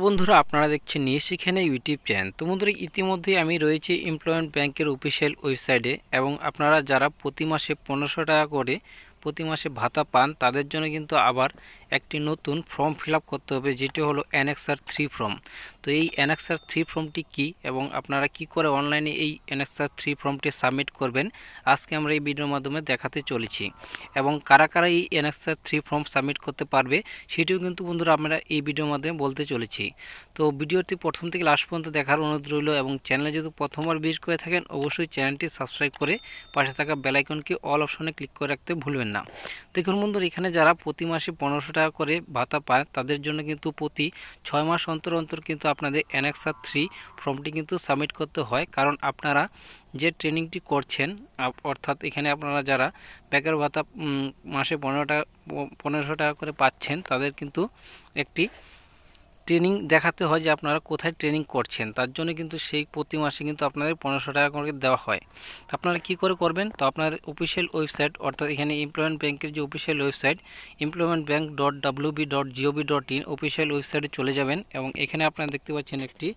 বন্ধুরা আপনারা দেখছেন নিয়ে শিখেনে ইউটিউব চ্যানেল। তো বন্ধুরা ইতিমধ্যেই আমি রয়েছি এমপ্লয়মেন্ট ব্যাংকের অফিসিয়াল ওয়েবসাইটে, এবং আপনারা যারা প্রতি মাসে 1500 টাকা করে প্রতি মাসে ভাতা পান তাদের জন্য কিন্তু আবার একটি নতুন ফর্ম ফিল আপ করতে হবে, যেটি হলো অ্যানেক্সার 3 ফর্ম। তো এই অ্যানেক্সার 3 ফর্মটি কি এবং আপনারা কি করে অনলাইনে এই অ্যানেক্সার 3 ফর্মটি সাবমিট করবেন আজকে আমরা এই ভিডিওর মাধ্যমে দেখাতে চলেছি। এবং কারা কারা এই অ্যানেক্সার 3 ফর্ম সাবমিট করতে পারবে সেটিও কিন্তু বন্ধুরা আমরা এই ভিডিওর মাধ্যমে বলতে চলেছি। তো ভিডিওটি প্রথম থেকে লাস্ট পর্যন্ত দেখার অনুরোধ রইল, এবং চ্যানেলে যদি প্রথমবার ভিজিট করে থাকেন অবশ্যই চ্যানেলটি সাবস্ক্রাইব করে পাশে থাকা বেল আইকনকে অল অপশনে ক্লিক করে রাখতে ভুলবেন না। দেখুন বন্ধুরা, এখানে যারা প্রতি মাসে 1500 টাকা করে ভাতা পায় তাদের জন্য কিন্তু প্রতি 6 মাস অন্তর অন্তর কিন্তু আপনাদের অ্যানেক্সার 3 ফর্মটি কিন্তু সাবমিট করতে হয়। কারণ আপনারা যে ট্রেনিংটি করছেন, অর্থাৎ এখানে আপনারা যারা বেকার ভাতা মাসে 1500 টাকা করে পাচ্ছেন তাদের কিন্তু একটি ট্রেনিং দেখাতে হয় যে আপনারা কোথায় ট্রেনিং করছেন, তার জন্য কিন্তু সেই প্রতি মাসে কিন্তু আপনাদের 1500 টাকা করে দেওয়া হয়। তো আপনারা কী করে করবেন, তো আপনার অফিসিয়াল ওয়েবসাইট অর্থাৎ এখানে এমপ্লয়মেন্ট ব্যাংকের যে অফিসিয়াল ওয়েবসাইট employmentbank.wb.gov.in অফিসিয়াল ওয়েবসাইটে চলে যাবেন, এবং এখানে আপনারা দেখতে পাচ্ছেন একটি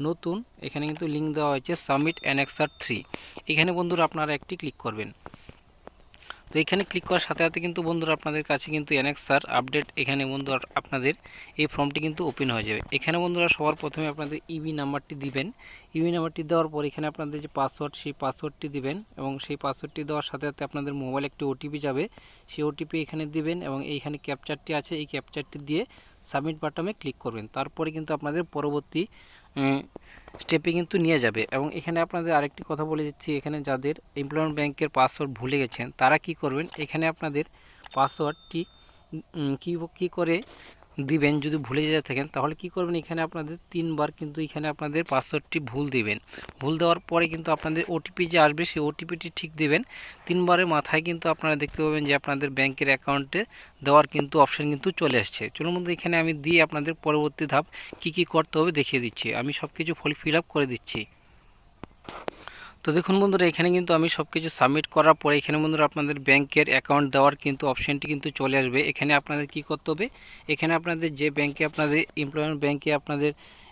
নতুন এখানে কিন্তু লিঙ্ক দেওয়া হয়েছে সাবমিট অ্যানেক্সার 3। এখানে বন্ধুরা আপনারা একটি ক্লিক করবেন। তো এখানে ক্লিক করার সাথে সাথে কিন্তু বন্ধুরা আপনাদের কাছে কিন্তু অ্যানেক্সার আপডেট এখানে বন্ধুরা আপনাদের এই ফর্মটি কিন্তু ওপেন হয়ে যাবে। এখানে বন্ধুরা সবার প্রথমে আপনাদের ইবি নাম্বারটি দিবেন। ইবি নাম্বারটি দেওয়ার পর এখানে আপনাদের যে পাসওয়ার্ড সেই পাসওয়ার্ডটি দিবেন, এবং সেই পাসওয়ার্ডটি দেওয়ার সাথে সাথে আপনাদের মোবাইলে একটি ওটিপি যাবে, সেই ওটিপি এখানে দিবেন, এবং এইখানে ক্যাপচারটি আছে এই ক্যাপচারটি দিয়ে সাবমিট বাটনে ক্লিক করবেন। তারপরে কিন্তু আপনাদের পরবর্তী স্টেপে কিন্তু নিয়ে যাবে। এবং এখানে আপনাদের আরেকটি কথা বলে দিচ্ছি, এখানে যাদের এমপ্লয়মেন্ট ব্যাংকের পাসওয়ার্ড ভুলে গেছেন তারা কি করবেন, এখানে আপনাদের পাসওয়ার্ডটি কি করে দিবেন যদি ভুলে যেতে থাকেন তাহলে কি করবেন, এখানে আপনাদের 3 বার কিন্তু এখানে আপনাদের পাসওয়ার্ডটি ভুল দিবেন। ভুল দেওয়ার পরে কিন্তু আপনাদের ওটিপি যে আসবে সেই ওটিপিটি ঠিক দিবেন। 3 বারের মাথায় কিন্তু আপনারা দেখতে পাবেন যে আপনাদের ব্যাংকের অ্যাকাউন্টে দেওয়ার কিন্তু অপশান কিন্তু চলে আসছে। চলুন বন্ধু, এখানে আমি দিয়ে আপনাদের পরবর্তী ধাপ কি করতে হবে দেখিয়ে দিচ্ছি। আমি সব কিছু ফিল আপ করে দিচ্ছি। তো দেখুন বন্ধুরা, এখানে কিন্তু আমি সব কিছু সাবমিট করার পরে এখানে বন্ধুরা আপনাদের ব্যাংকের অ্যাকাউন্ট দেওয়ার কিন্তু অপশানটি কিন্তু চলে আসবে। এখানে আপনাদের কি করতে হবে, এখানে আপনাদের যে ব্যাংকে আপনাদের এমপ্লয়মেন্ট ব্যাংকে আপনাদের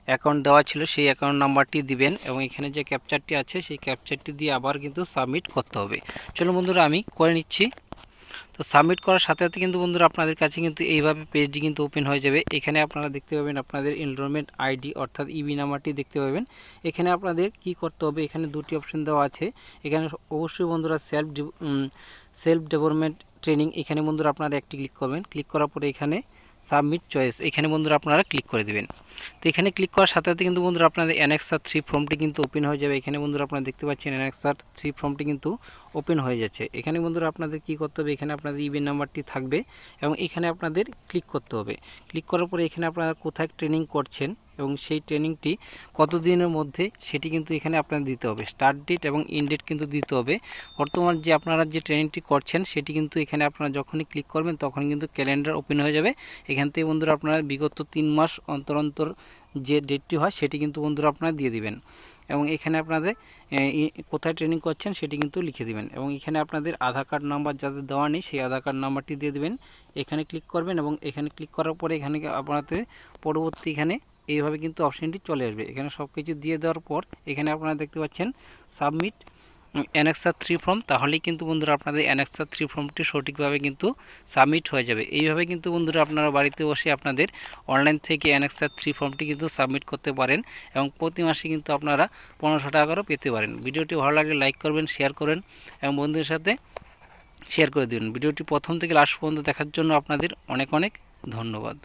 অ্যাকাউন্ট দেওয়া ছিল সেই অ্যাকাউন্ট নাম্বারটি দিবেন, এবং এখানে যে ক্যাপচারটি আছে সেই ক্যাপচারটি দিয়ে আবার কিন্তু সাবমিট করতে হবে। চলো বন্ধুরা আমি করে নিচ্ছি। তো সাবমিট করার সাথে সাথে কিন্তু বন্ধুরা আপনাদের কাছে কিন্তু এইভাবে পেজটি কিন্তু ওপেন হয়ে যাবে। এখানে আপনারা দেখতে পাবেন আপনাদের এনরোলমেন্ট আইডি অর্থাৎ ইবি নাম্বারটি দেখতে পাবেন। এখানে আপনাদের কি করতে হবে, এখানে দুটি অপশন দেওয়া আছে। এখানে অবশ্যই বন্ধুরা সেলফ ডেভেলপমেন্ট ট্রেনিং, এখানে বন্ধুরা আপনারা একটি ক্লিক করবেন। ক্লিক করার পরে এখানে সাবমিট চয়েস এখানে বন্ধুরা আপনারা ক্লিক করে দেবেন। তো এখানে ক্লিক করার সাথে সাথে কিন্তু বন্ধুরা আপনাদের অ্যানেক্সার 3 ফর্মটি কিন্তু ওপেন হয়ে যাবে। এখানে বন্ধুরা আপনারা দেখতে পাচ্ছেন অ্যানেক্সার 3 ফর্মটি কিন্তু ওপেন হয়ে যাচ্ছে। এখানে বন্ধুরা আপনাদের কি করতে হবে, এখানে আপনাদের ইবি নাম্বারটি থাকবে, এবং এখানে আপনাদের ক্লিক করতে হবে। ক্লিক করার পরে এখানে আপনারা কোথায় ট্রেনিং করছেন এবং সেই ট্রেনিংটি কতদিনের মধ্যে সেটি কিন্তু এখানে আপনাদের দিতে হবে। স্টার্ট ডেট এবং এন্ড ডেট কিন্তু দিতে হবে। বর্তমান যে আপনারা যে ট্রেনিংটি করছেন সেটি কিন্তু এখানে আপনারা যখনই ক্লিক করবেন তখন কিন্তু ক্যালেন্ডার ওপেন হয়ে যাবে। এখান থেকে বন্ধুরা আপনারা বিগত 3 মাস অন্তর অন্তর যে ডেটটি হয় সেটি কিন্তু বন্ধুরা আপনারা দিয়ে দিবেন, এবং এখানে আপনাদের কোথায় ট্রেনিং করছেন সেটি কিন্তু লিখে দিবেন, এবং এখানে আপনাদের আধার কার্ড নাম্বার যাদের দেওয়া নেই সেই আধার কার্ড নাম্বারটি দিয়ে দিবেন। এখানে ক্লিক করবেন, এবং এখানে ক্লিক করার পরে এখানে আপনাদের পরবর্তী এখানে এইভাবে কিন্তু অপশানটি চলে আসবে। এখানে সব কিছু দিয়ে দেওয়ার পর এখানে আপনারা দেখতে পাচ্ছেন সাবমিট অ্যানেক্সার 3 ফর্ম, তাহলেই কিন্তু বন্ধুরা আপনাদের অ্যানেক্সার 3 ফর্মটি সঠিকভাবে কিন্তু সাবমিট হয়ে যাবে। এইভাবে কিন্তু বন্ধুরা আপনারা বাড়িতে বসে আপনাদের অনলাইন থেকে অ্যানেক্সার 3 ফর্মটি কিন্তু সাবমিট করতে পারেন, এবং প্রতি মাসে কিন্তু আপনারা 1500 টাকা করে পেতে পারেন। ভিডিওটি ভালো লাগলে লাইক করবেন, শেয়ার করেন, এবং বন্ধুদের সাথে শেয়ার করে দিন। ভিডিওটি প্রথম থেকে লাস্ট পর্যন্ত দেখার জন্য আপনাদের অনেক অনেক ধন্যবাদ।